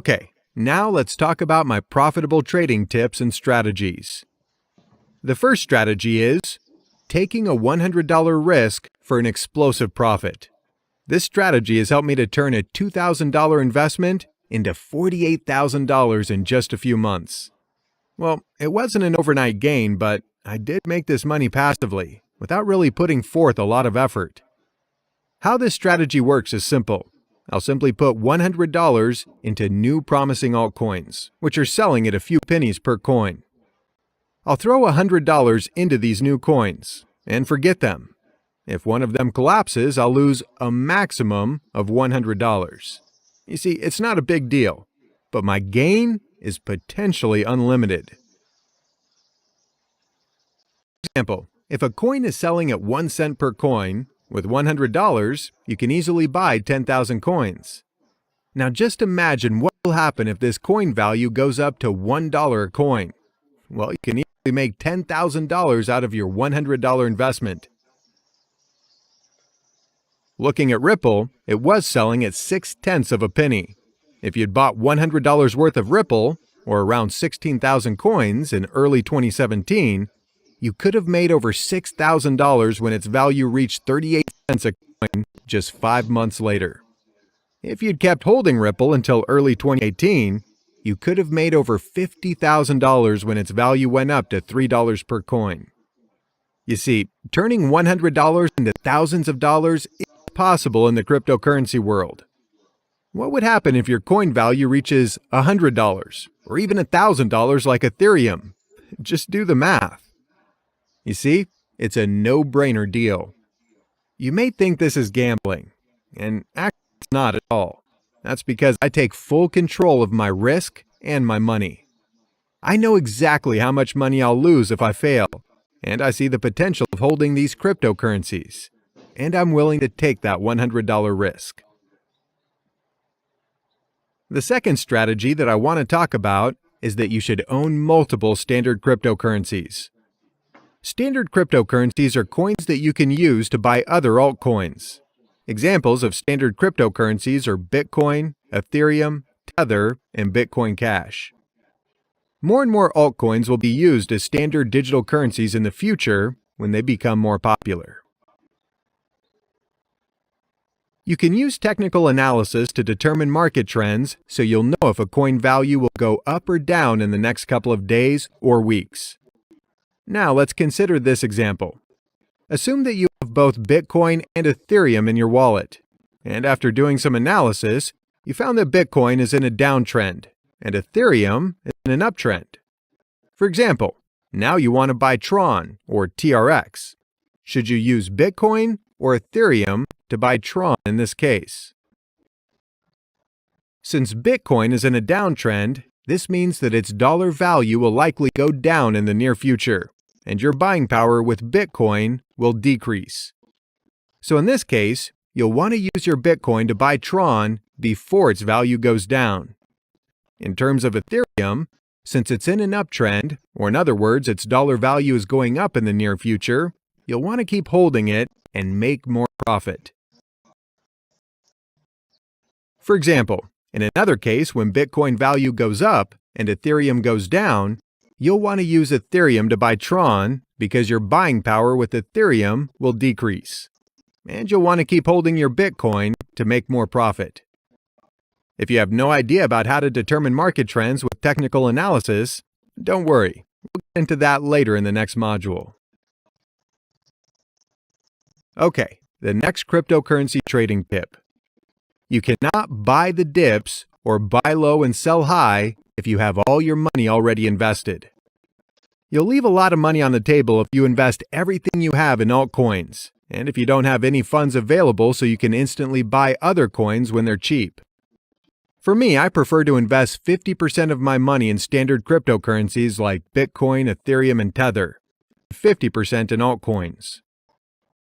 Okay, now let's talk about my profitable trading tips and strategies. The first strategy is taking a $100 risk for an explosive profit. This strategy has helped me to turn a $2,000 investment into $48,000 in just a few months. Well, it wasn't an overnight gain, but I did make this money passively, without really putting forth a lot of effort. How this strategy works is simple. I'll simply put $100 into new promising altcoins, which are selling at a few pennies per coin. I'll throw $100 into these new coins and forget them. If one of them collapses, I'll lose a maximum of $100. You see, it's not a big deal, but my gain is potentially unlimited. For example, if a coin is selling at 1 cent per coin, with $100, you can easily buy 10,000 coins. Now just imagine what will happen if this coin value goes up to $1 a coin. Well, you can easily make $10,000 out of your $100 investment. Looking at Ripple, it was selling at 6/10 of a penny. If you'd bought $100 worth of Ripple, or around 16,000 coins in early 2017, you could have made over $6,000 when its value reached 38 cents a coin just 5 months later. If you'd kept holding Ripple until early 2018, you could have made over $50,000 when its value went up to $3 per coin. You see, turning $100 into thousands of dollars is possible in the cryptocurrency world. What would happen if your coin value reaches $100 or even $1,000 like Ethereum? Just do the math. You see, it's a no-brainer deal. You may think this is gambling, and actually it's not at all. That's because I take full control of my risk and my money. I know exactly how much money I'll lose if I fail, and I see the potential of holding these cryptocurrencies, and I'm willing to take that $100 risk. The second strategy that I want to talk about is that you should own multiple standard cryptocurrencies. Standard cryptocurrencies are coins that you can use to buy other altcoins. Examples of standard cryptocurrencies are Bitcoin, Ethereum, Tether, and Bitcoin Cash. More and more altcoins will be used as standard digital currencies in the future when they become more popular. You can use technical analysis to determine market trends so you'll know if a coin value will go up or down in the next couple of days or weeks. Now let's consider this example. Assume that you have both Bitcoin and Ethereum in your wallet, and after doing some analysis, you found that Bitcoin is in a downtrend and Ethereum is in an uptrend. For example, now you want to buy Tron or TRX. Should you use Bitcoin or Ethereum to buy Tron in this case? Since Bitcoin is in a downtrend, this means that its dollar value will likely go down in the near future, and your buying power with Bitcoin will decrease. So in this case, you'll want to use your Bitcoin to buy Tron before its value goes down. In terms of Ethereum, since it's in an uptrend, or in other words, its dollar value is going up in the near future, you'll want to keep holding it and make more profit. For example, in another case, when Bitcoin value goes up and Ethereum goes down, you'll want to use Ethereum to buy Tron because your buying power with Ethereum will decrease. And you'll want to keep holding your Bitcoin to make more profit. If you have no idea about how to determine market trends with technical analysis, don't worry. We'll get into that later in the next module. Okay, the next cryptocurrency trading tip. You cannot buy the dips or buy low and sell high if you have all your money already invested. You'll leave a lot of money on the table if you invest everything you have in altcoins, and if you don't have any funds available so you can instantly buy other coins when they're cheap. For me, I prefer to invest 50% of my money in standard cryptocurrencies like Bitcoin, Ethereum, and Tether, 50% in altcoins.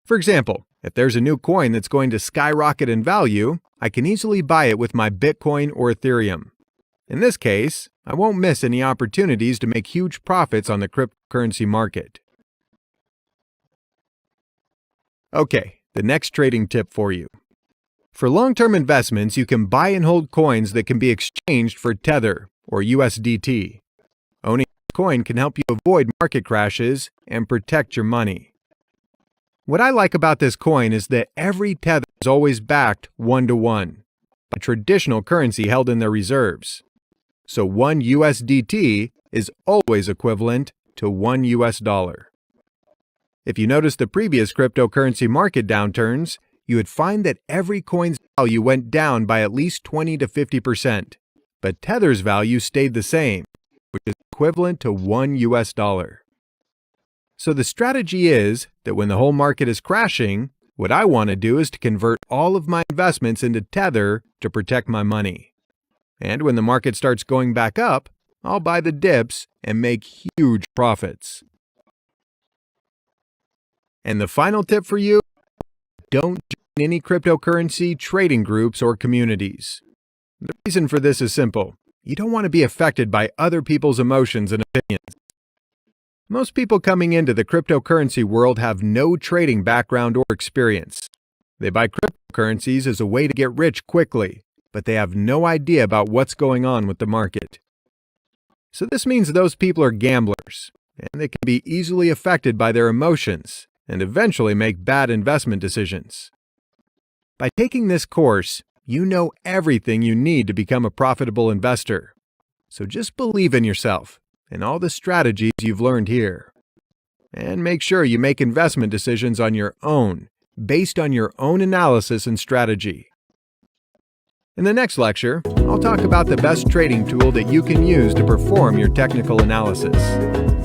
For example, if there's a new coin that's going to skyrocket in value, I can easily buy it with my Bitcoin or Ethereum. In this case, I won't miss any opportunities to make huge profits on the cryptocurrency market. Okay, the next trading tip for you. For long-term investments, you can buy and hold coins that can be exchanged for Tether or USDT. Owning a coin can help you avoid market crashes and protect your money. What I like about this coin is that every Tether is always backed 1-to-1 by traditional currency held in their reserves. So 1 USDT is always equivalent to $1 US. If you notice the previous cryptocurrency market downturns, you would find that every coin's value went down by at least 20 to 50%, but Tether's value stayed the same, which is equivalent to $1 US. So the strategy is that when the whole market is crashing, what I want to do is to convert all of my investments into Tether to protect my money. And when the market starts going back up, I'll buy the dips and make huge profits. And the final tip for you: don't join any cryptocurrency trading groups or communities. The reason for this is simple. You don't want to be affected by other people's emotions and opinions. Most people coming into the cryptocurrency world have no trading background or experience. They buy cryptocurrencies as a way to get rich quickly, but they have no idea about what's going on with the market. So this means those people are gamblers, and they can be easily affected by their emotions and eventually make bad investment decisions. By taking this course, you know everything you need to become a profitable investor. So just believe in yourself and all the strategies you've learned here. And make sure you make investment decisions on your own, based on your own analysis and strategy. In the next lecture, I'll talk about the best trading tool that you can use to perform your technical analysis.